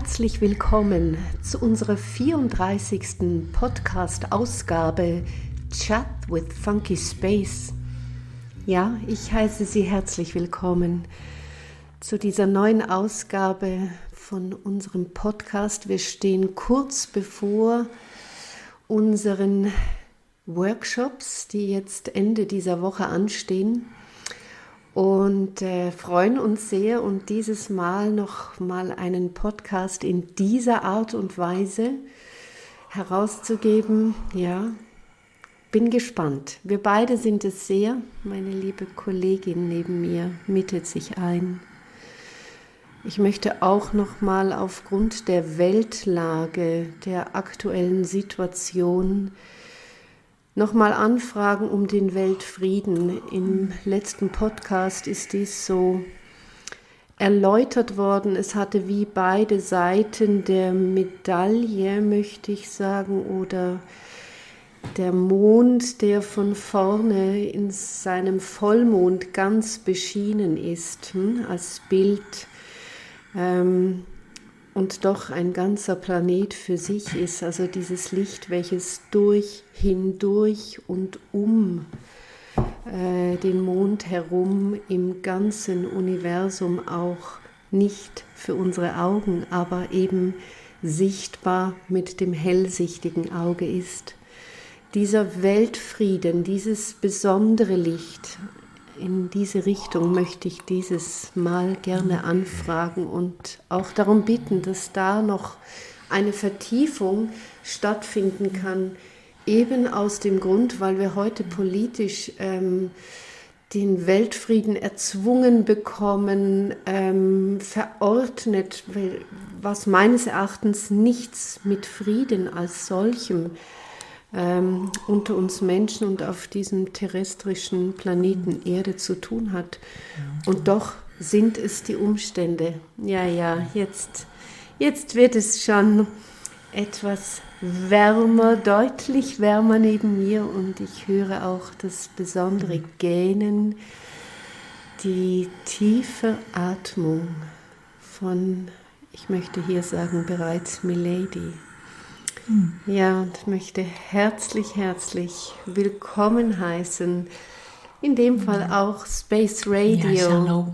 Herzlich willkommen zu unserer 34. Podcast-Ausgabe Chat with Funky Space. Ja, ich heiße Sie herzlich willkommen zu dieser neuen Ausgabe von unserem Podcast. Wir stehen kurz bevor unseren Workshops, die jetzt Ende dieser Woche anstehen. Und freuen uns sehr und dieses Mal noch mal einen Podcast in dieser Art und Weise herauszugeben. Ja, bin gespannt. Wir beide sind es sehr. Meine liebe Kollegin neben mir mietet sich ein. Ich möchte auch noch mal aufgrund der Weltlage, der aktuellen Situation nochmal anfragen um den Weltfrieden. Im letzten Podcast ist dies so erläutert worden. Es hatte wie beide Seiten der Medaille, möchte ich sagen, oder der Mond, der von vorne in seinem Vollmond ganz beschienen ist, als Bild. Und doch ein ganzer Planet für sich ist, also dieses Licht, welches hindurch und um den Mond herum im ganzen Universum auch nicht für unsere Augen, aber eben sichtbar mit dem hellsichtigen Auge ist. Dieser Weltfrieden, dieses besondere Licht, in diese Richtung möchte ich dieses Mal gerne anfragen und auch darum bitten, dass da noch eine Vertiefung stattfinden kann, eben aus dem Grund, weil wir heute politisch den Weltfrieden erzwungen bekommen, verordnet, was meines Erachtens nichts mit Frieden als solchem unter uns Menschen und auf diesem terrestrischen Planeten Erde zu tun hat. Und doch sind es die Umstände. Ja, jetzt wird es schon etwas wärmer, deutlich wärmer neben mir und ich höre auch das besondere Gähnen, die tiefe Atmung von, ich möchte hier sagen, bereits Milady. Ja, und ich möchte herzlich willkommen heißen, in dem Fall auch Space Radio. Yes,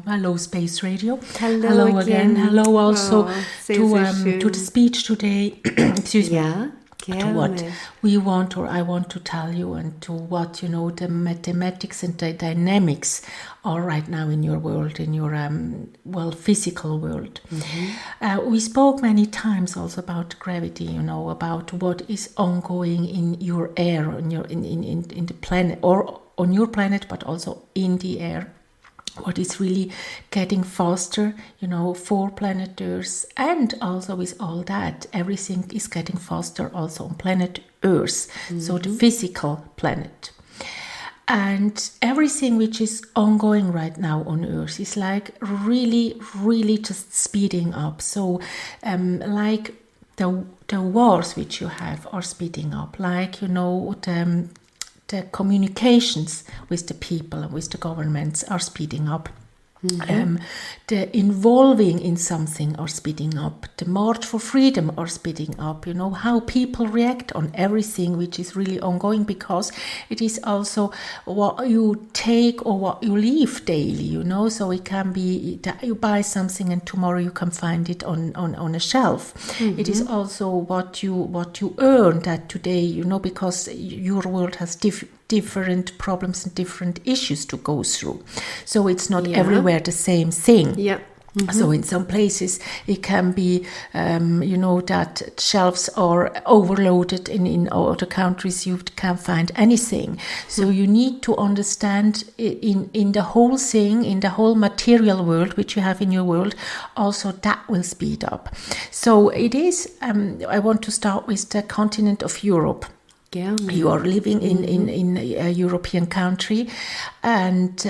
hello Space Radio. Hello again. Hello also to the speech today. Excuse me. Ja, gerne. To what we want or I want to tell you and to what, the mathematics and the dynamics are right now in your world, in your, physical world. Mm-hmm. We spoke many times also about gravity, about what is ongoing in your air, in the planet, or on your planet, but also in the air. What is really getting faster, for planet Earth, and also with all that, everything is getting faster also on planet Earth, so the physical planet. And everything which is ongoing right now on Earth is like really, really just speeding up. So, like the wars which you have are speeding up, like, the communications with the people and with the governments are speeding up. Mm-hmm. The involving in something are speeding up. The march for freedom are speeding up. How people react on everything which is really ongoing, because it is also what you take or what you leave daily, So it can be that you buy something and tomorrow you can find it on a shelf. Mm-hmm. It is also what you earn that today, because your world has different problems and different issues to go through. So it's not everywhere the same thing. Yeah. Mm-hmm. So in some places it can be, that shelves are overloaded. In other countries you can't find anything. So you need to understand in the whole thing, in the whole material world which you have in your world, also that will speed up. So it is, I want to start with the continent of Europe. Gerne. You are living in a European country, and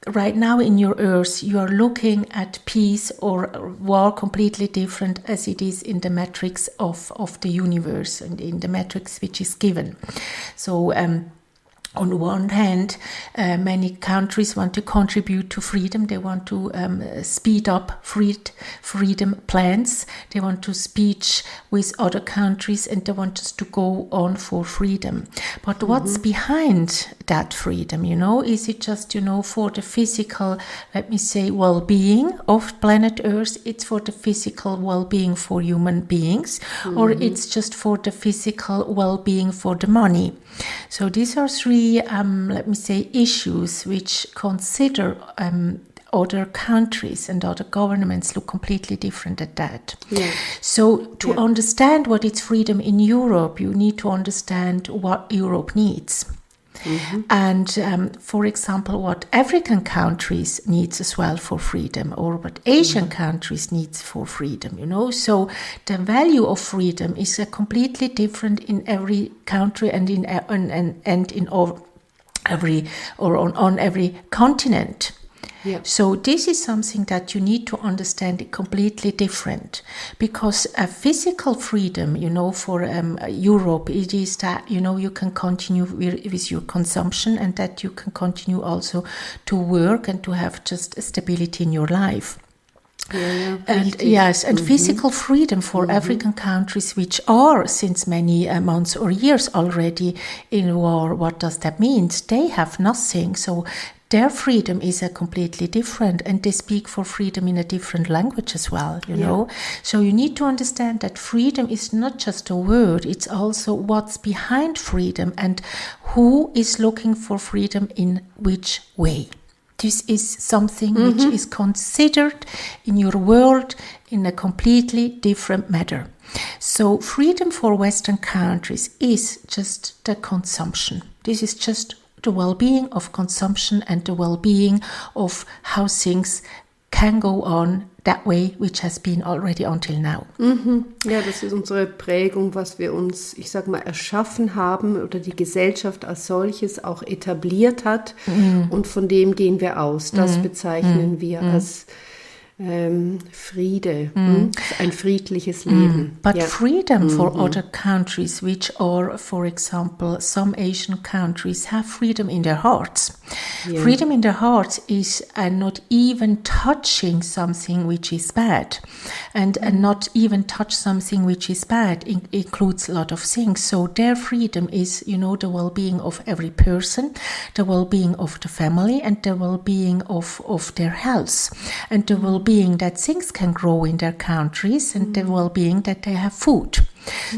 right now in your Earth you are looking at peace or war completely different as it is in the matrix of the universe and in the matrix which is given. So On one hand, many countries want to contribute to freedom. They want to speed up freedom plans. They want to speak with other countries, and they want us to go on for freedom. But what's behind that freedom? Is it just for the physical, let me say, well-being of planet Earth? It's for the physical well-being for human beings, or it's just for the physical well-being for the money? So these are three, let me say, issues which consider other countries and other governments look completely different at that. Yeah. So to understand what is freedom in Europe, you need to understand what Europe needs. And for example, what African countries needs as well for freedom, or what Asian countries needs for freedom, So the value of freedom is completely different in every country and on every continent. Yeah. So this is something that you need to understand completely different, because a physical freedom, for Europe, it is that, you can continue with your consumption, and that you can continue also to work and to have just stability in your life. And physical freedom for African countries which are since many months or years already in war, what does that mean? They have nothing. So their freedom is a completely different, and they speak for freedom in a different language as well, you know. So you need to understand that freedom is not just a word, it's also what's behind freedom and who is looking for freedom in which way. This is something which is considered in your world in a completely different manner. So freedom for Western countries is just the consumption. This is just the well-being of consumption and the well-being of how things can go on that way, which has been already until now. Ja, das ist unsere Prägung, was wir uns, ich sag mal, erschaffen haben oder die Gesellschaft als solches auch etabliert hat, und von dem gehen wir aus. Das bezeichnen wir als Friede, ein friedliches Leben. But freedom for other countries, which are, for example, some Asian countries have freedom in their hearts. Freedom in their hearts is not even touching something which is bad, and not even touch something which is bad includes a lot of things. So their freedom is, you know, the well-being of every person, the well-being of the family, and the well-being of their health, and the well-being that things can grow in their countries, and the well-being that they have food.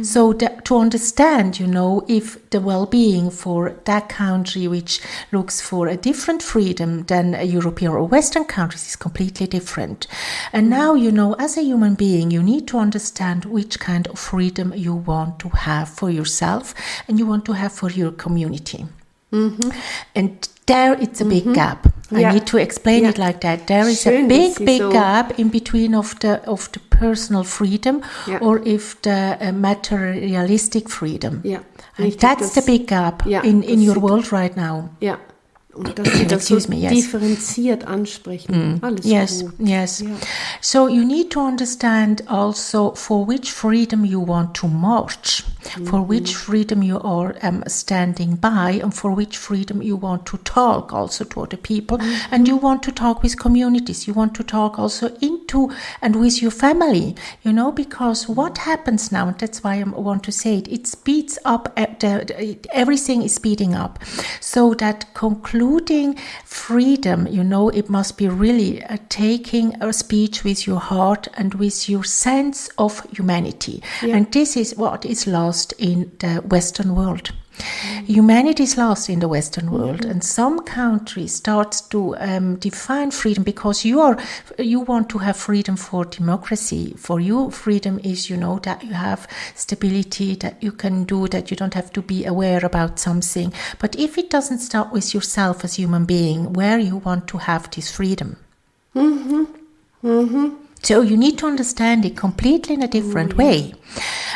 So to understand, you know, if the well-being for that country which looks for a different freedom than a European or Western countries is completely different. And now, you know, as a human being, you need to understand which kind of freedom you want to have for yourself and you want to have for your community. And there it's a big gap. I need to explain it like that. There is a big gap in between of the personal freedom or if the materialistic freedom. And that's the big gap in your world right now. Ja. Und dass Sie das so differenziert ansprechen. Alles gut. Yes. So you need to understand also for which freedom you want to march, for which freedom you are standing by, and for which freedom you want to talk also to other people. And you want to talk with communities. You want to talk also into and with your family, you know, because what happens now, and that's why I want to say it speeds up, everything is speeding up. So that concludes freedom, you know, it must be really taking a speech with your heart and with your sense of humanity. And this is what is lost in the Western world. Humanity is lost in the Western world, and some countries start to define freedom because you want to have freedom for democracy. For you, freedom is, you know, that you have stability, that you can do, that you don't have to be aware about something. But if it doesn't start with yourself as a human being, where you want to have this freedom? So you need to understand it completely in a different way,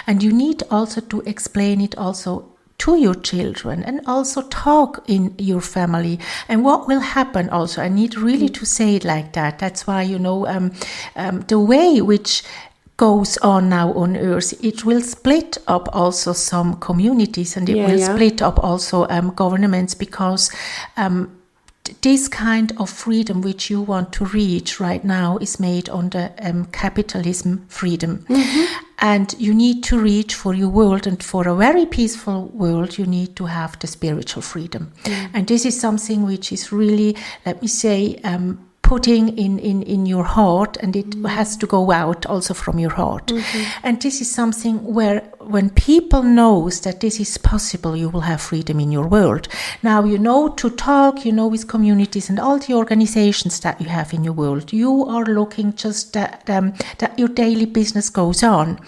and you need also to explain it also to your children, and also talk in your family. And what will happen also, I need really to say it like that. That's why, you know, the way which goes on now on Earth, it will split up also some communities, and it will split up also governments, because this kind of freedom which you want to reach right now is made on the capitalism freedom. And you need to reach for your world, and for a very peaceful world, you need to have the spiritual freedom. And this is something which is really, let me say, putting in your heart, and it has to go out also from your heart. And this is something where, when people knows that this is possible, you will have freedom in your world. Now, to talk, with communities and all the organizations that you have in your world, you are looking just that your daily business goes on.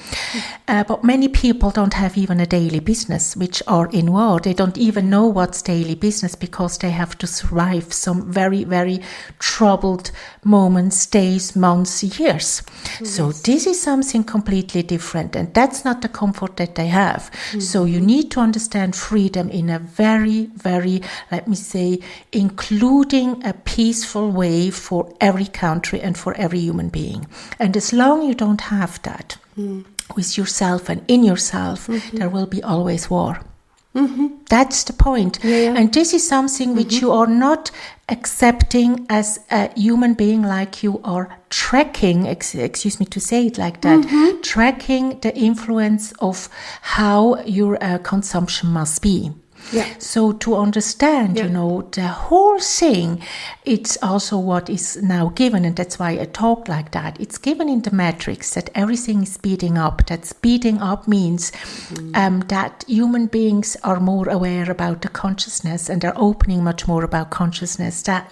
But many people don't have even a daily business, which are in war. They don't even know what's daily business, because they have to survive some very, very troubled moments, days, months, years. So this is something completely different, and that's not the comfort that they have. So you need to understand freedom in a very, very, let me say, including a peaceful way for every country and for every human being. And as long you don't have that with yourself and in yourself, there will be always war. That's the point. And this is something which you are not accepting as a human being, like you are tracking, excuse me to say it like that, tracking the influence of how your consumption must be. So to understand, the whole thing, it's also what is now given, and that's why I talk like that. It's given in the matrix that everything is speeding up. That speeding up means that human beings are more aware about the consciousness, and they're opening much more about consciousness. That,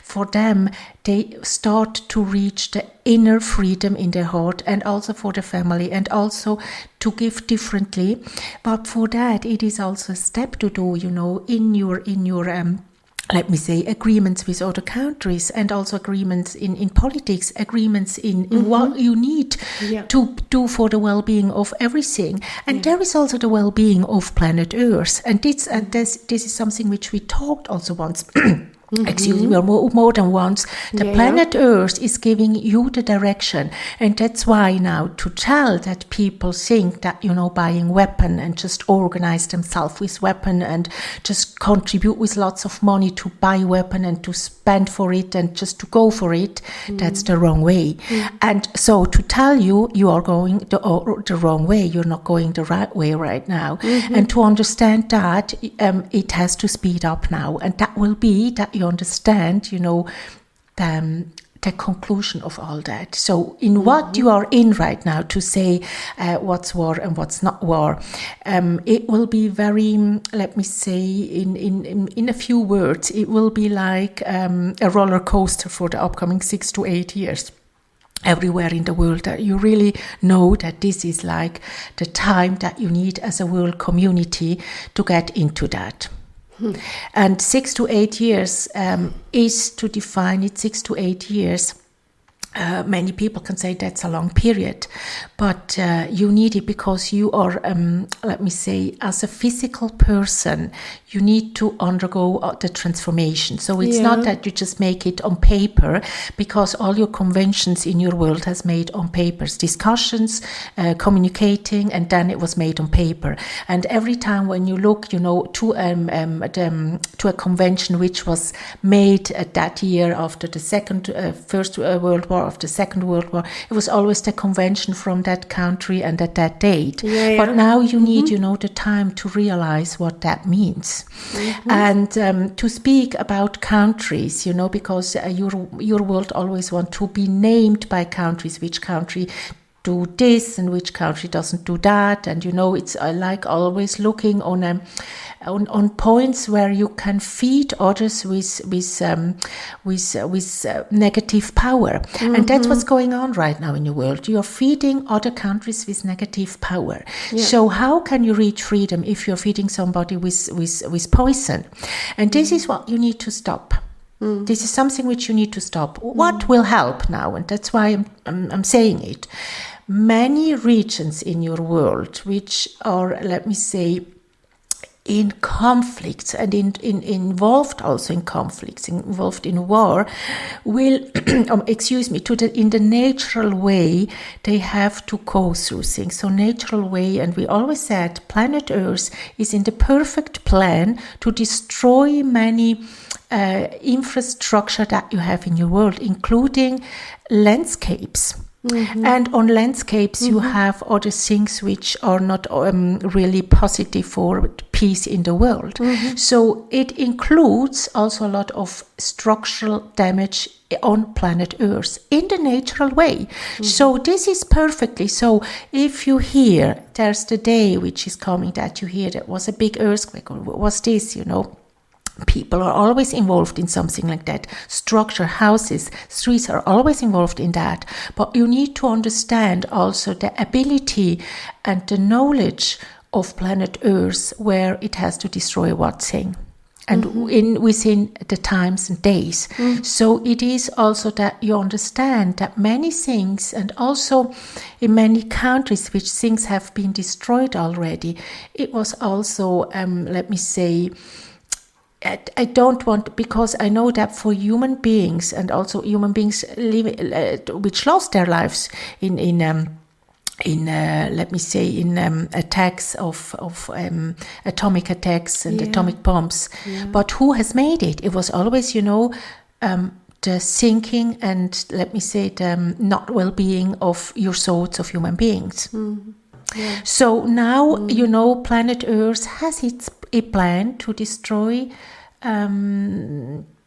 for them, they start to reach the inner freedom in their heart, and also for the family, and also to give differently. But for that, it is also a step to do, in your let me say, agreements with other countries, and also agreements in politics, agreements in what you need to do for the well-being of everything. And there is also the well-being of planet Earth. And this is something which we talked also once. Excuse me, more than once. The planet Earth is giving you the direction, and that's why now to tell that people think that buying weapon and just organize themselves with weapon and just contribute with lots of money to buy weapon and to spend for it and just to go for it, that's the wrong way. And so to tell you are going the wrong way, you're not going the right way right now. And to understand that it has to speed up now, and that will be that you understand, the conclusion of all that. So in what you are in right now, to say what's war and what's not war, it will be very, let me say, in a few words, it will be like a roller coaster for the upcoming 6 to 8 years. Everywhere in the world, that you really know that this is like the time that you need as a world community to get into that. And 6 to 8 years is to define it. 6 to 8 years. Many people can say that's a long period, but you need it because you are, let me say, as a physical person, you need to undergo the transformation. So it's not that you just make it on paper, because all your conventions in your world has made on papers, discussions, communicating, and then it was made on paper. And every time when you look, to a convention which was made that year after the First World War, of the Second World War, it was always the convention from that country and at that date. But now you need, the time to realize what that means. And to speak about countries, because your world always want to be named by countries, which country do this and which country doesn't do that. And it's like always looking on points where you can feed others with negative power. And that's what's going on right now in the world. You're feeding other countries with negative power. So how can you reach freedom if you're feeding somebody with poison? And this is what you need to stop. This is something which you need to stop. What will help now? And that's why I'm saying it. Many regions in your world which are, let me say, in conflicts and involved also in conflicts, involved in war, will, in the natural way, they have to go through things. So natural way, and we always said planet Earth is in the perfect plan to destroy many infrastructure that you have in your world, including landscapes. Mm-hmm. And on landscapes, you have other things which are not really positive for peace in the world. Mm-hmm. So it includes also a lot of structural damage on planet Earth in the natural way. Mm-hmm. So this is perfectly. So if you hear there's the day which is coming that you hear that was a big earthquake or was this, people are always involved in something like that. Structure, houses, streets are always involved in that. But you need to understand also the ability and the knowledge of planet Earth where it has to destroy what thing. And within the times and days. Mm. So it is also that you understand that many things, and also in many countries which things have been destroyed already, it was also, I don't want, because I know that for human beings and also human beings which lost their lives in attacks of atomic attacks and atomic bombs. Yeah. But who has made it? It was always, the thinking and the not well-being of your thoughts of human beings. Mm. Yeah. So now, planet Earth has a plan to destroy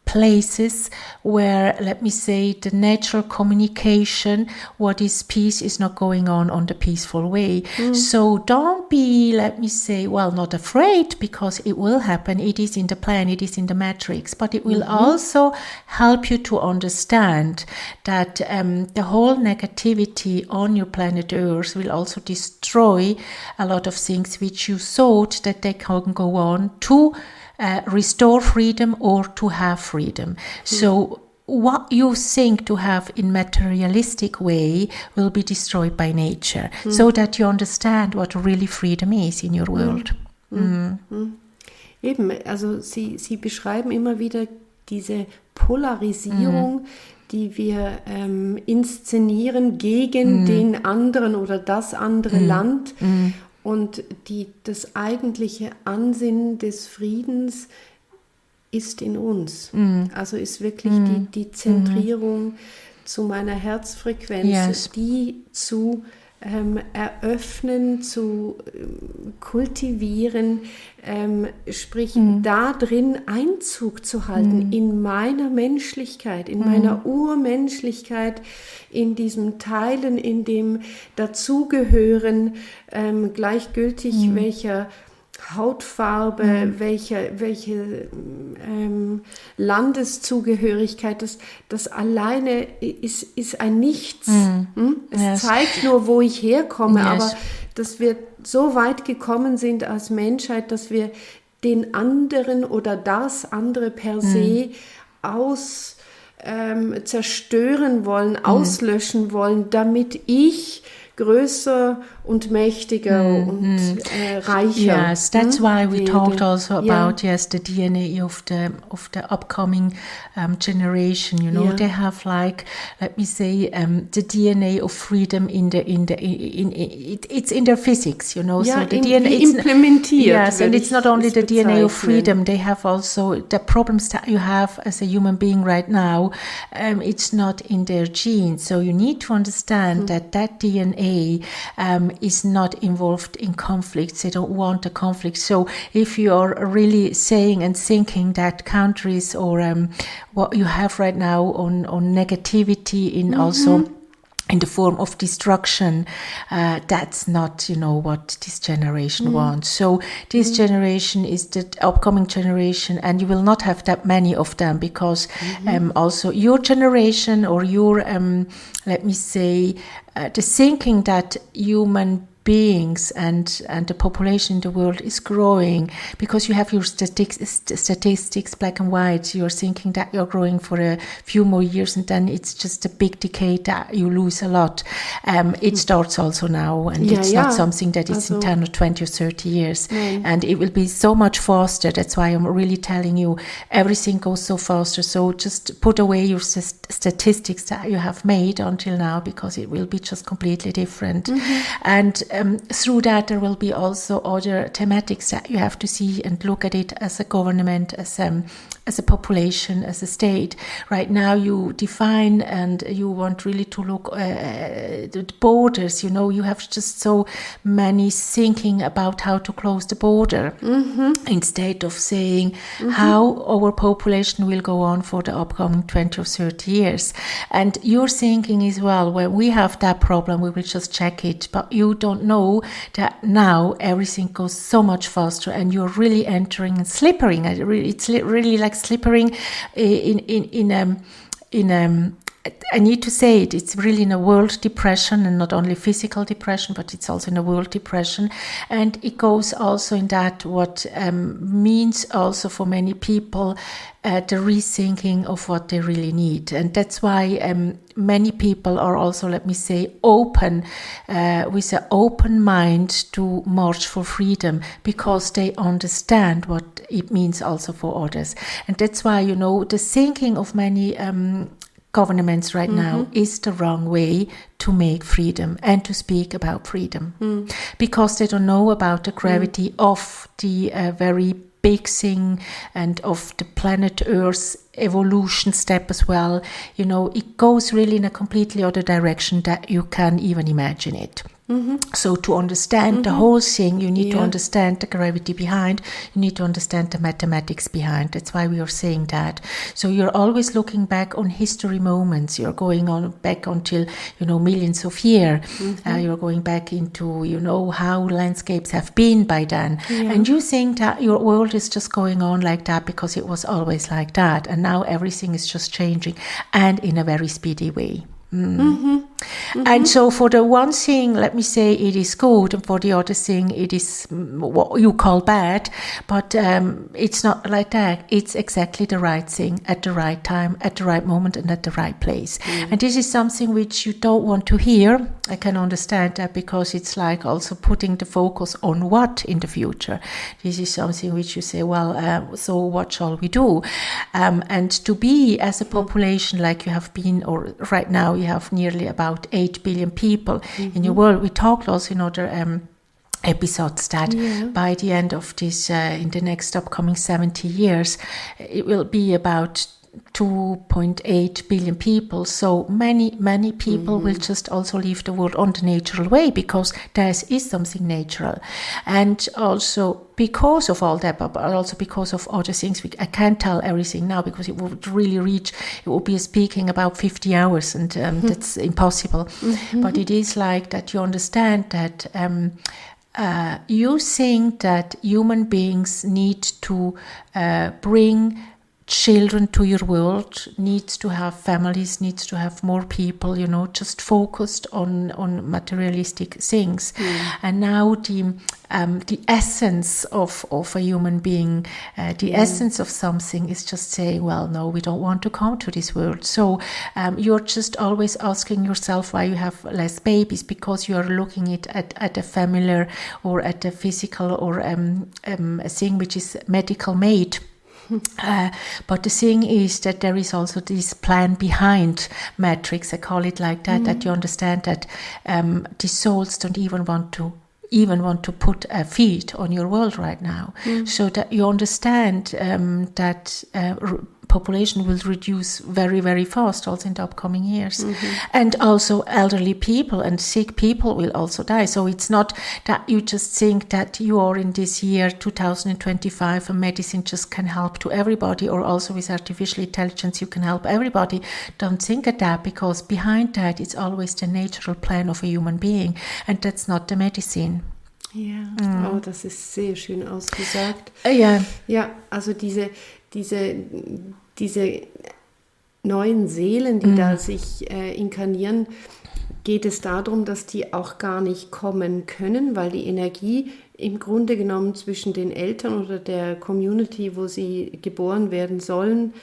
places where, the natural communication, what is peace, is not going on the peaceful way. Mm. So don't be, not afraid, because it will happen. It is in the plan, it is in the matrix, but it will also help you to understand that the whole negativity on your planet Earth will also destroy a lot of things which you thought that they can go on to restore freedom or to have freedom. So what you think to have in materialistic way will be destroyed by nature, so that you understand what really freedom is in your world. Eben, also Sie beschreiben immer wieder diese Polarisierung, die wir inszenieren gegen den anderen oder das andere Land. Und das eigentliche Ansinnen des Friedens ist in uns. Also ist wirklich die Zentrierung zu meiner Herzfrequenz, die zu eröffnen, zu kultivieren, sprich da drin Einzug zu halten in meiner Menschlichkeit, in meiner Urmenschlichkeit, in diesem Teilen, in dem Dazugehören, gleichgültig welcher Hautfarbe, welche Landeszugehörigkeit, das alleine ist ein Nichts. Es zeigt nur, wo ich herkomme, aber dass wir so weit gekommen sind als Menschheit, dass wir den anderen oder das andere per se zerstören wollen, auslöschen wollen, damit ich größer und mächtiger und reicher. Yes, that's why we talked also about the DNA of the upcoming generation. They have the DNA of freedom it's in their physics. So the DNA implementiert. Yes, and it's not only the DNA of freedom. They have also the problems that you have as a human being right now. It's not in their genes. So you need to understand that DNA is not involved in conflicts. They don't want a conflict. So if you are really saying and thinking that countries or what you have right now on negativity in also in the form of destruction, that's not, what this generation wants. So this generation is the upcoming generation, and you will not have that many of them, because also your generation or your, the thinking that human beings and the population in the world is growing, because you have your statistics black and white. You're thinking that you're growing for a few more years, and then it's just a big decade that you lose a lot. It starts also now, and it's not something that is in 10 or 20 or 30 years. And it will be so much faster. That's why I'm really telling you, everything goes so faster. So just put away your statistics that you have made until now, because it will be just completely different. And through that, there will be also other thematics that you have to see and look at it as a government, as a population, as a state. Right now, you define and you want really to look at the borders. You have just so many thinking about how to close the border, instead of saying how our population will go on for the upcoming 20 or 30 years. And you're thinking as well, when we have that problem, we will just check it. But you don't know that now everything goes so much faster, and you're really entering and slippering. It's really like slippering I need to say it, it's really in a world depression, and not only physical depression, but it's also in a world depression. And it goes also in that what means also for many people the rethinking of what they really need. And that's why many people are also, let me say, open, with an open mind to march for freedom, because they understand what it means also for others. And that's why, the thinking of many governments right now is the wrong way to make freedom and to speak about freedom, because they don't know about the gravity of the very big thing, and of the planet Earth's evolution step as well. It goes really in a completely other direction that you can even imagine it. So to understand the whole thing, you need to understand the gravity behind, you need to understand the mathematics behind. That's why we are saying that. So you're always looking back on history moments. You're going on back until, millions of years. You're going back into, how landscapes have been by then. And you think that your world is just going on like that because it was always like that. And now everything is just changing, and in a very speedy way. And so for the one thing, let me say it is good, and for the other thing it is what you call bad, but it's not like that. It's exactly the right thing at the right time, at the right moment, and at the right place. And this is something which you don't want to hear. I can understand that, because it's like also putting the focus on what in the future. This is something which you say, well, so what shall we do? And to be as a population like you have been, or right now you have nearly about 8 billion people in your world. We talked also in other episodes that by the end of this, in the next upcoming 70 years, it will be about 2.8 billion people. So many people will just also leave the world on the natural way, because there is something natural. And also because of all that, but also because of other things, I can't tell everything now, because it would really it would be speaking about 50 hours, and that's impossible. But it is like that you understand that you think that human beings need to bring children to your world, needs to have families, needs to have more people, just focused on materialistic things. And now the essence of a human being, the essence of something is just saying, well, no, we don't want to come to this world. So you're just always asking yourself why you have less babies, because you are looking at a familiar or at a physical or a thing which is medical made. But the thing is that there is also this plan behind matrix, I call it like that, that you understand that the souls don't even want to put a feet on your world right now. So that you understand that population will reduce very, very fast also in the upcoming years. And also elderly people and sick people will also die. So it's not that you just think that you are in this year 2025 and medicine just can help to everybody, or also with artificial intelligence you can help everybody. Don't think of that, because behind that it's always the natural plan of a human being, and that's not the medicine. Ja, oh, das ist sehr schön ausgesagt. Ja, also diese neuen Seelen, die da sich inkarnieren, geht es darum, dass die auch gar nicht kommen können, weil die Energie im Grunde genommen zwischen den Eltern oder der Community, wo sie geboren werden sollen,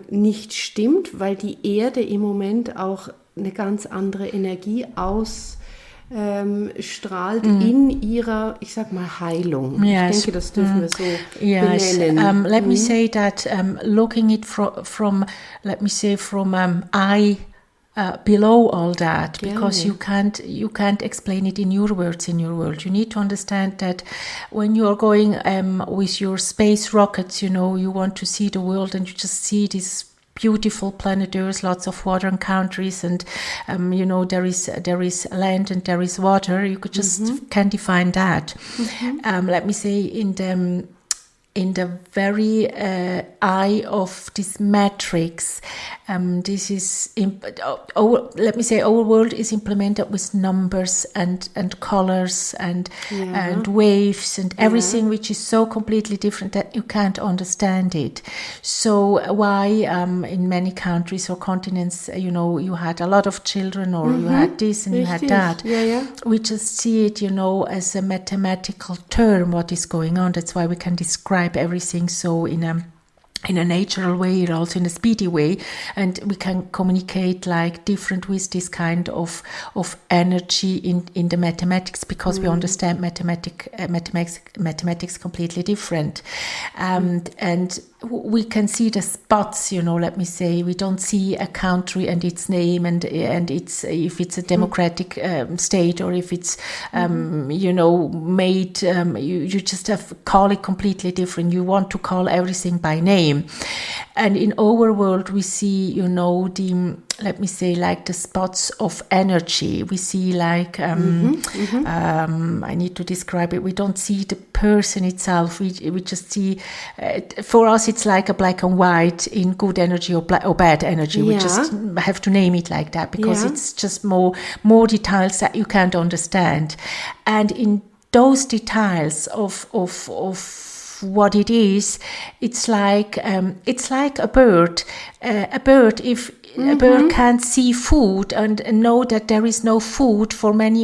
nicht stimmt, weil die Erde im Moment auch eine ganz andere Energie strahlt in ihrer, ich sag mal, Heilung. Yes. Ich denke, das dürfen wir so benennen. Let me say that looking it from I below all that, because you can't explain it in your words, in your world. You need to understand that when you are going with your space rockets, you want to see the world and you just see this beautiful planet Earth, lots of water and countries, and there is land and there is water. You could just can define that. Let me say in the very eye of this matrix, this is, let me say, our world is implemented with numbers and colors and waves and everything, which is so completely different that you can't understand it. So why in many countries or continents, you had a lot of children, or you had this and you had that. We just see it, as a mathematical term, what is going on. That's why we can describe everything so in a natural way, and also in a speedy way, and we can communicate like different with this kind of energy in the mathematics, because we understand mathematics completely different, and we can see the spots, let me say. We don't see a country and its name and it's, if it's a democratic state, or if it's made, you just have to call it completely different. You want to call everything by name. And in our world we see, let me say, like the spots of energy. We see like, I need to describe it. We don't see the person itself. We just see, for us, it's like a black and white in good energy or bad energy. We just have to name it like that, because it's just more details that you can't understand. And in those details of what it is, it's like a bird. A bird, a bird can't see food and know that there is no food for many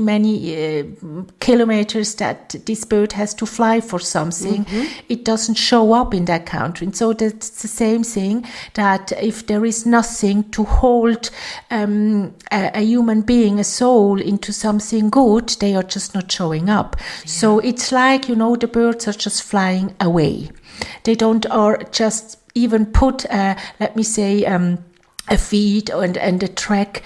kilometers, that this bird has to fly for something, it doesn't show up in that country. And so that's the same thing, that if there is nothing to hold a human being, a soul, into something good, they are just not showing up. So it's like, the birds are just flying away. They don't, or just even put, let me say, a feed and a track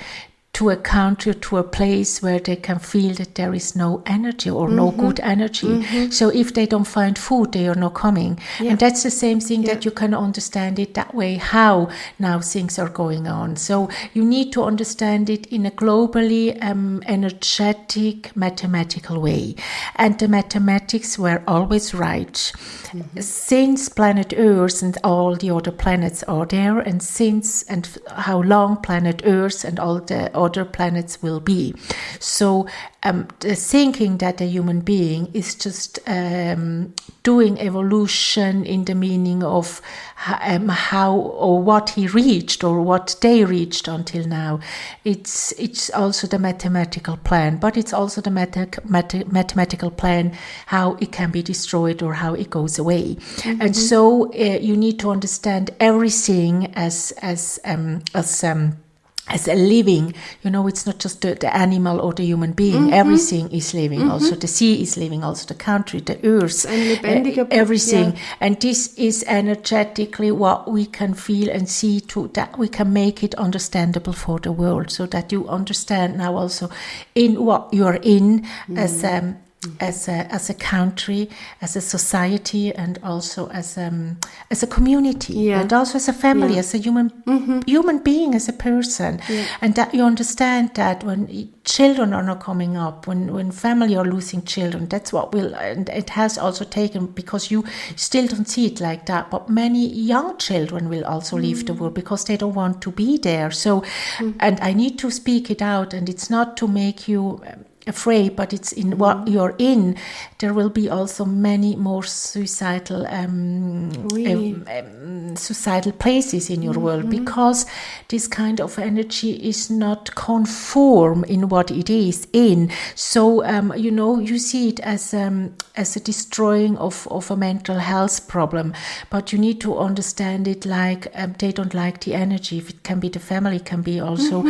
to a country, to a place where they can feel that there is no energy or no good energy. So if they don't find food, they are not coming. And that's the same thing, that you can understand it that way, how now things are going on. So you need to understand it in a globally energetic, mathematical way. And the mathematics were always right. Since planet Earth and all the other planets are there, and since and how long planet Earth and all the other planets will be. So the thinking that a human being is just doing evolution in the meaning of how or what he reached or what they reached until now, it's also the mathematical plan, but it's also the mathematical plan how it can be destroyed or how it goes away. And so you need to understand everything as a living, it's not just the animal or the human being. Everything is living. Also the sea is living, also the country, the earth, everything. And this is energetically what we can feel and see, to that we can make it understandable for the world, so that you understand now also in what you're in as a country, as a society, and also as a community, and also as a family, as a human being, as a person, and that you understand that when children are not coming up, when family are losing children, that's what will, and it has also taken, because you still don't see it like that, but many young children will also leave the world because they don't want to be there. So, and I need to speak it out, and it's not to make you afraid, but it's in what you're in. There will be also many more suicidal suicidal places in your world, because this kind of energy is not conform in what it is in. So you see it as a destroying of a mental health problem, but you need to understand it like they don't like the energy. If it can be the family, it can be also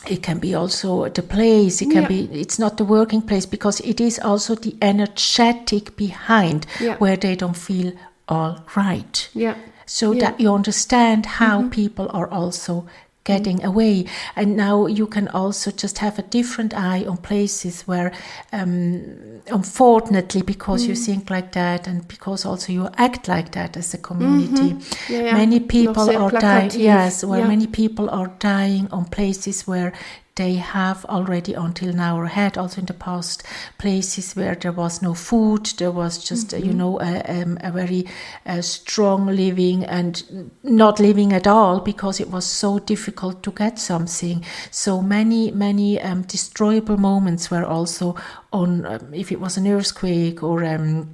it can be also the place, it can be, it's not the working place, because it is also the energetic behind where they don't feel all right. So that you understand how people are also getting away. And now you can also just have a different eye on places where, unfortunately, because you think like that and because also you act like that as a community, many people are dying. Yes, many people are dying on places where they have already until now, or had also in the past, places where there was no food, there was just a very strong living and not living at all, because it was so difficult to get something. So many destroyable moments were also on, if it was an earthquake or a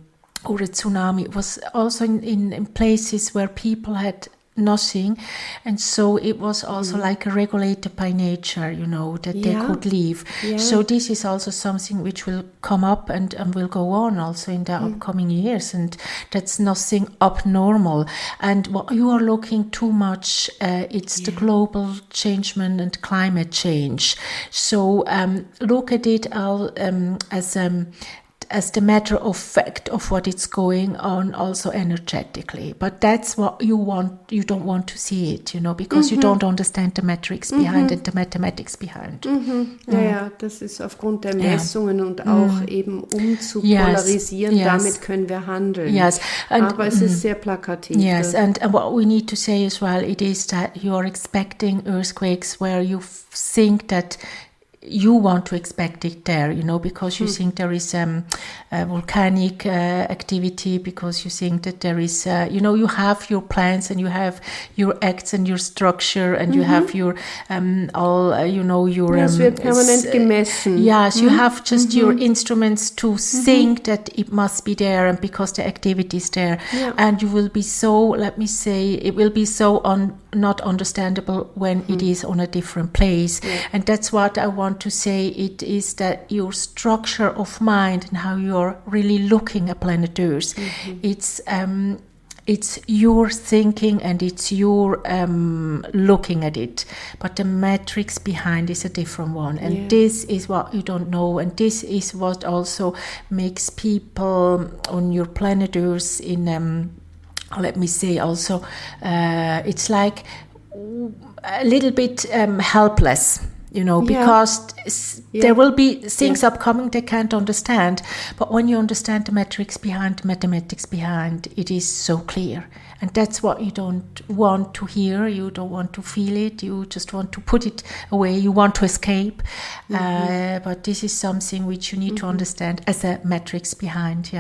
tsunami, it was also in places where people had nothing, and so it was also like a regulator by nature, that they could leave. So this is also something which will come up and will go on also in the upcoming years, and that's nothing abnormal. And what you are looking too much, it's the global changement and climate change. So look at it as the matter of fact of what is going on, also energetically. But that's what you want. You don't want to see it, because you don't understand the metrics behind and the mathematics behind. Ja, das ist aufgrund der Messungen und auch eben zu polarisieren. Damit können wir handeln. Aber es ist sehr plakativ. Yes, and what we need to say as well, it is that you are expecting earthquakes where you think that you want to expect it there, because you think there is volcanic activity, because you think that there is, you have your plans and you have your acts and your structure and you have your your... Es wird permanent gemessen. Yes, you have just your instruments to think that it must be there, and because the activity is there. And you will be so, let me say, it will be so not understandable when it is on a different place. And that's what I want to say. It is that your structure of mind and how you're really looking at planet Earth, it's your thinking and it's your looking at it, but the matrix behind is a different one, and this is what you don't know, and this is what also makes people on your planet Earth in let me say also, it's like a little bit helpless, because there will be things upcoming they can't understand. But when you understand the matrix behind, mathematics behind, it is so clear. And that's what you don't want to hear, you don't want to feel it, you just want to put it away, you want to escape. But this is something which you need to understand as a matrix behind.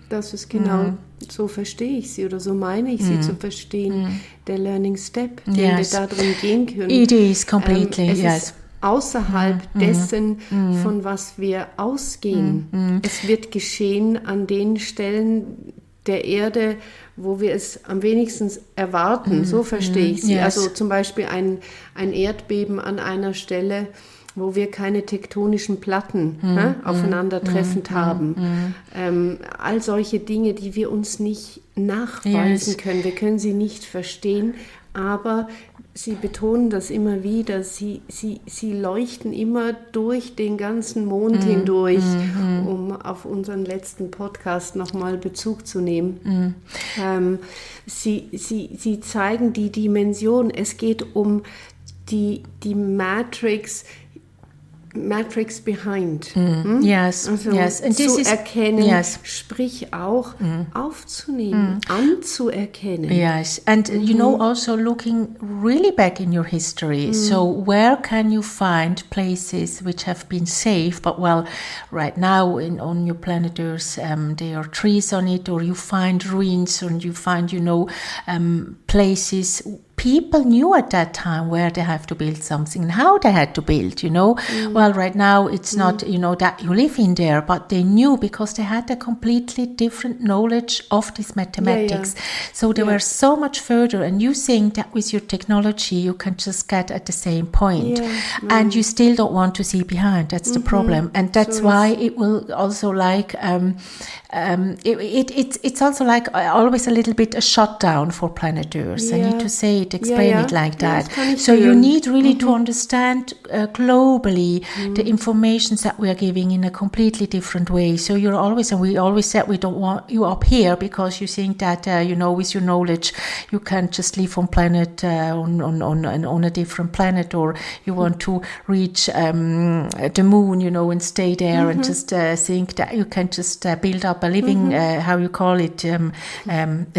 Das ist genau, so verstehe ich sie, oder so meine ich sie zu verstehen, der Learning Step, den wir da drin gehen können. It is completely, ist außerhalb dessen, von was wir ausgehen. Es wird geschehen an den Stellen der Erde, wo wir es am wenigsten erwarten, so verstehe ich sie. Also zum Beispiel ein Erdbeben an einer Stelle, wo wir keine tektonischen Platten aufeinandertreffend haben. All solche Dinge, die wir uns nicht nachweisen können. Wir können sie nicht verstehen, aber Sie betonen das immer wieder, sie leuchten immer durch den ganzen Mond hindurch, um auf unseren letzten Podcast nochmal Bezug zu nehmen. Sie zeigen die Dimension, es geht um die Matrix behind. Yes, also yes. And zu erkennen, sprich auch aufzunehmen, anzuerkennen. Yes, and also looking really back in your history. So where can you find places which have been safe, but right now on your planet Earth, there are trees on it, or you find ruins, and you find, places people knew at that time where they have to build something and how they had to build, Well, right now it's not, that you live in there, but they knew because they had a completely different knowledge of this mathematics. So they were so much further, and you think that with your technology you can just get at the same point, and you still don't want to see behind. That's the problem, and that's why it will also like it's also like always a little bit a shutdown for planet Earth. I need to explain it like that. So you need really to understand globally the information that we are giving in a completely different way. So we always said we don't want you up here because you think that with your knowledge you can just live on planet on a different planet, or you want to reach the moon, and stay there and just think that you can just build up a living how you call it a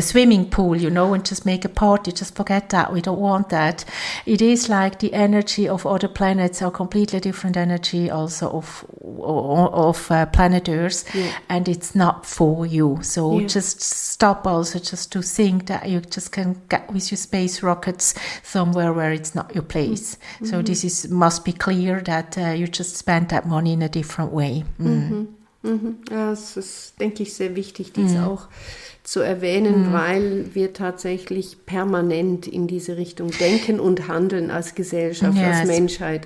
swimming pool, and just make a party. Just forget that. We don't want that. It is like the energy of other planets are completely different energy also of planet Earth, and it's not for you. So just stop also just to think that you just can get with your space rockets somewhere where it's not your place. So this must be clear that you just spend that money in a different way. Ja, es ist, denke ich, sehr wichtig, dies auch zu erwähnen, weil wir tatsächlich permanent in diese Richtung denken und handeln als Gesellschaft, als Menschheit.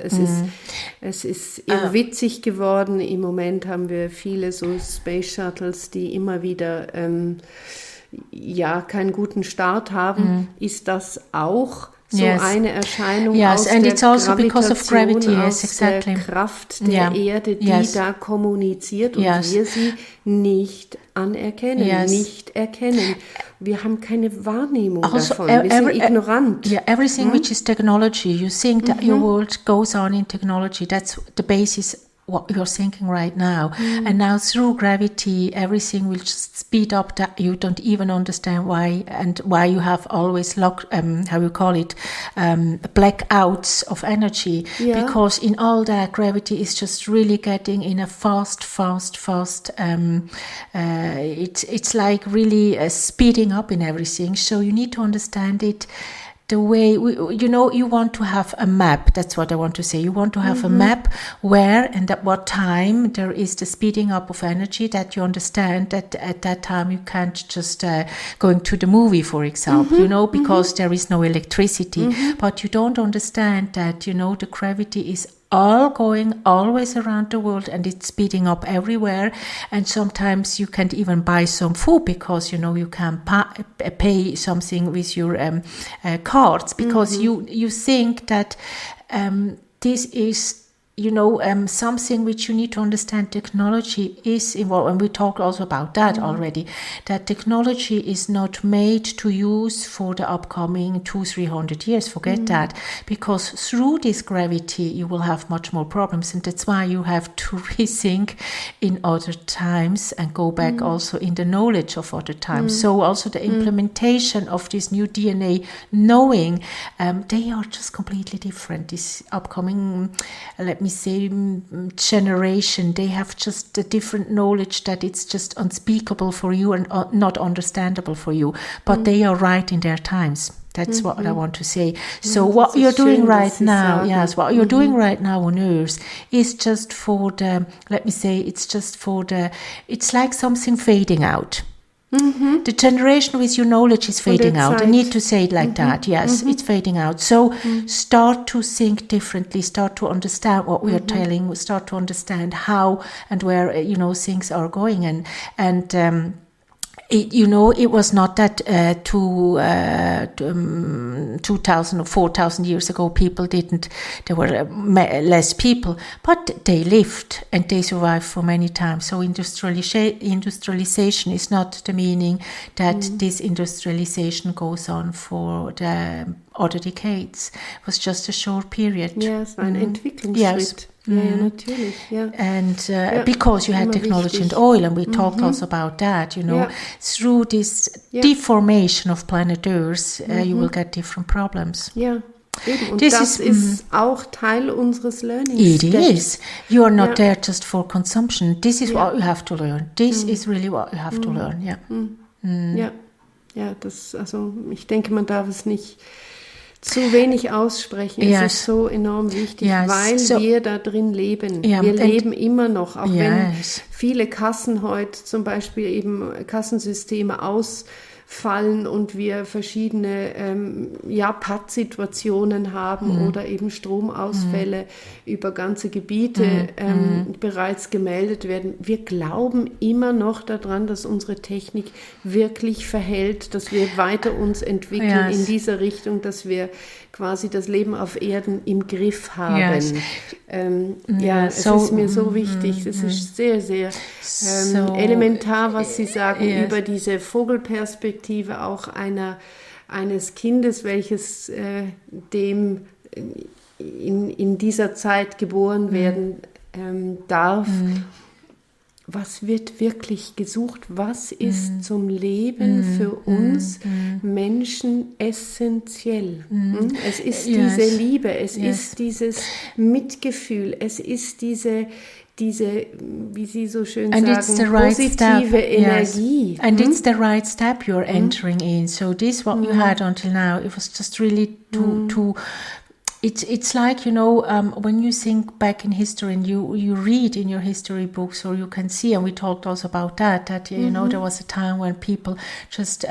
Es ist witzig geworden. Im Moment haben wir viele so Space Shuttles, die immer wieder keinen guten Start haben. Ist das auch so eine Erscheinung aus der Gravitation, aus der Kraft der Erde, die da kommuniziert und wir sie nicht anerkennen, nicht erkennen. Wir haben keine Wahrnehmung davon, wir sind ignorant. Everything which is technology, you think that your world goes on in technology, that's the basis what you're thinking right now. And now through gravity, everything will just speed up that you don't even understand why you have always blackouts of energy. Because in all that, gravity is just really getting in a fast, it's like really speeding up in everything. So you need to understand it the way, you want to have a map. That's what I want to say. You want to have a map where and at what time there is the speeding up of energy, that you understand that at that time you can't just going to the movie, for example, because there is no electricity. But you don't understand that, the gravity is all going always around the world and it's speeding up everywhere, and sometimes you can't even buy some food because you can pay something with your cards because you think that this is something which you need to understand. Technology is involved, and we talked also about that already, that technology is not made to use for the upcoming 200-300 years. Forget that, because through this gravity you will have much more problems, and that's why you have to rethink in other times and go back also in the knowledge of other times. So also the implementation of this new DNA knowing, they are just completely different. This upcoming, let me say, generation, they have just a different knowledge that it's just unspeakable for you and not understandable for you, but they are right in their times. That's what I want to say. So what you're doing right now, what you're doing right now on Earth is just for the, let me say, it's like something fading out. The generation with your knowledge is fading out. I need to say it like that. Yes, it's fading out. So start to think differently. Start to understand what we are telling. Start to understand how and where things are going. And it was not that 2,000 or 4,000 years ago there were less people, but they lived and they survived for many times. So industrialization is not the meaning that this industrialization goes on for the other decades. It was just a short period. Ja, es war ein Entwicklungsschritt. Ja, natürlich. Ja. And because you had technology and oil, and we talked also about that, through this deformation of planet Earth, you will get different problems. Ja. Eben. Und das ist auch Teil unseres Learnings. It is. You are not there just for consumption. This is what you have to learn. This is really what you have to learn. Ja, ich denke, man darf es nicht zu wenig aussprechen. Yes. Es ist so enorm wichtig, Yes. weil So, wir da drin leben. yeah, Wir leben immer noch, auch wenn yes. viele Kassen heute zum Beispiel eben Kassensysteme ausfallen und wir verschiedene Pattsituationen haben oder eben Stromausfälle über ganze Gebiete bereits gemeldet werden. Wir glauben immer noch daran, dass unsere Technik wirklich verhält, dass wir weiter uns entwickeln Yes. in dieser Richtung, dass wir quasi das Leben auf Erden im Griff haben. Yes. Es ist mir so wichtig. Es ist sehr, sehr elementar, was Sie sagen über diese Vogelperspektive auch eines Kindes, welches dem in dieser Zeit geboren werden darf. Was wird wirklich gesucht? Was ist zum Leben für uns Menschen essentiell? Es ist diese Liebe, es ist dieses Mitgefühl, es ist diese, wie Sie so schön sagen, positive Energie. Yes. And it's the right step you're entering in. So this what you had until now, it was just really to it's like, when you think back in history and you read in your history books, or you can see, and we talked also about that there was a time when people just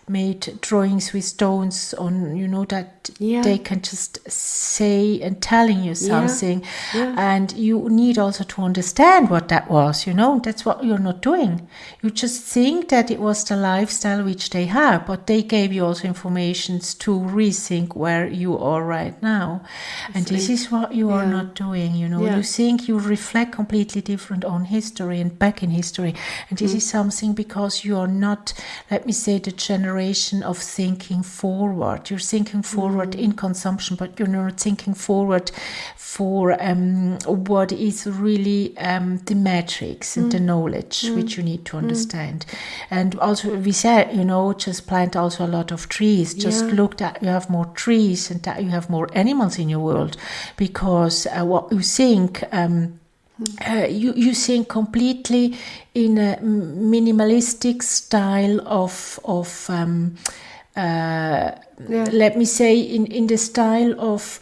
made drawings with stones on, that they can just say and telling you something. And you need also to understand what that was, that's what you're not doing. You just think that it was the lifestyle which they have, but they gave you also information to rethink where you are right now. And this is what you are not doing, You think you reflect completely different on history and back in history. And this is something because you are not, let me say, the generation of thinking forward. You're thinking forward in consumption, but you're not thinking forward for what is really the metrics and the knowledge which you need to understand. And also we said, just plant also a lot of trees. Just look that you have more trees and that you have more animals in your world, because what you think you think completely in a minimalistic style of let me say in the style of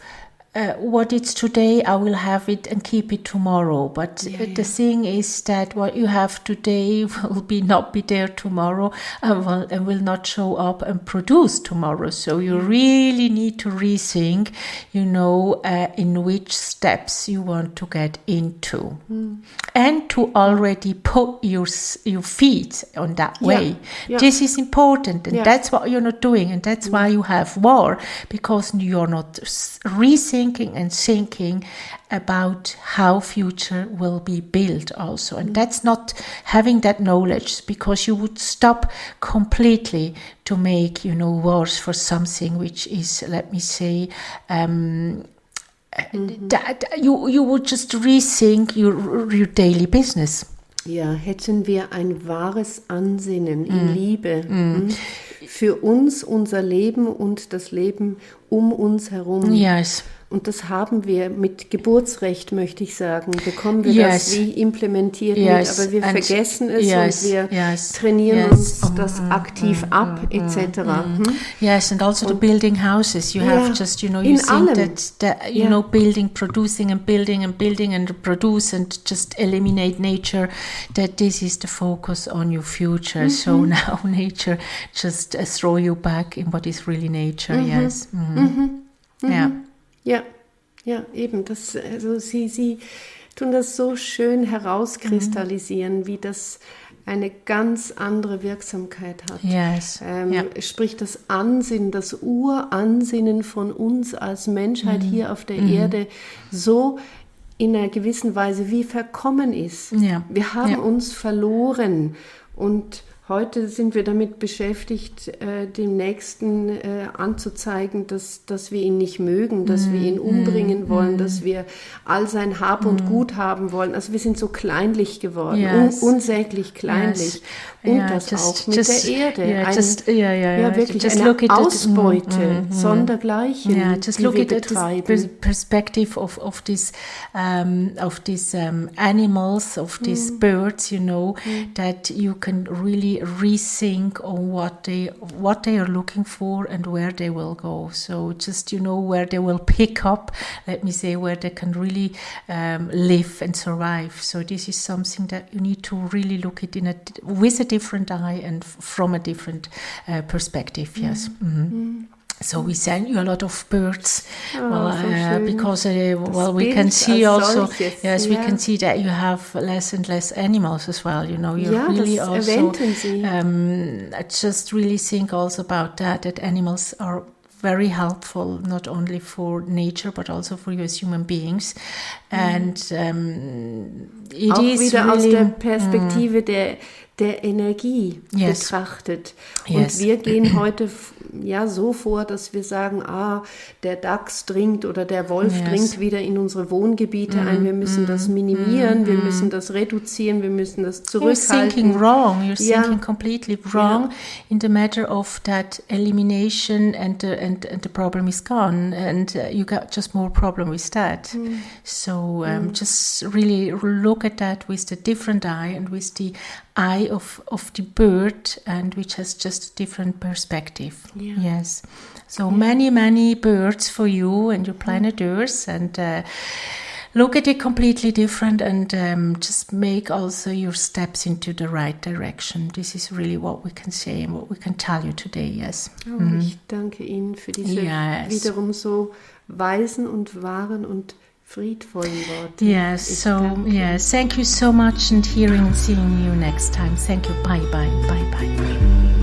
what it's today, I will have it and keep it tomorrow. But the thing is that what you have today will not be there tomorrow, and will not show up and produce tomorrow. So you really need to rethink, in which steps you want to get into, and to already put your feet on that way. This is important, and that's what you're not doing, and that's why you have war, because you're not rethinking and thinking about how future will be built also. And that's not having that knowledge, because you would stop completely to make, wars for something which is, let me say, that you would just rethink your daily business. Ja, hätten wir ein wahres Ansinnen in Liebe für uns, unser Leben und das Leben um uns herum. Yes. Und das haben wir mit Geburtsrecht, möchte ich sagen, bekommen wir das wie implementiert mit, aber wir vergessen es und wir trainieren uns das aktiv ab, etc. Yes, and also the building houses. You have just, you think that building, producing and building and produce and just eliminate nature, that this is the focus on your future. So now nature just throw you back in what is really nature. Yes. Ja, eben. Das, also Sie tun das so schön herauskristallisieren, wie das eine ganz andere Wirksamkeit hat. Yes. Sprich das Ansinnen, das Uransinnen von uns als Menschheit hier auf der Erde so in einer gewissen Weise wie verkommen ist. Wir haben uns verloren, und heute sind wir damit beschäftigt, dem Nächsten anzuzeigen, dass wir ihn nicht mögen, dass wir ihn umbringen wollen, dass wir all sein Hab und Gut haben wollen. Also wir sind so kleinlich geworden, unsäglich kleinlich. Und das auch mit der Erde. Wirklich eine Ausbeute, sondergleichen, just die look wir at the betreiben. perspective of these animals, of these birds, that you can really really rethink on what they are looking for and where they will go. So just, where they will pick up, let me say, where they can really live and survive. So this is something that you need to really look at with a different eye and from a different perspective. Yes. Mm-hmm. So we send you a lot of birds, because we can see also, yes, we can see that you have less and less animals as well. You really also just really think also about that animals are very helpful, not only for nature, but also for you as human beings. And it auch is wieder really, aus der Perspektive der Energie betrachtet. Und wir gehen heute so vor, dass wir sagen, der Dachs dringt oder der Wolf dringt wieder in unsere Wohngebiete ein. Wir müssen das minimieren, wir müssen das reduzieren, wir müssen das zurückhalten. You're thinking wrong. You're thinking completely wrong in the matter of that elimination, and the problem is gone, and you got just more problem with that. So just really look at that with the different eye and with the eye of the bird, and which has just a different perspective. Yes. So many birds for you and your planet Earth, and look at it completely different, and just make also your steps into the right direction. This is really what we can say and what we can tell you today. Yes. Ich danke Ihnen für diese wiederum so weisen und wahren und friedvollen Worte. Yes, thank you so much, and seeing you next time. Thank you. Bye.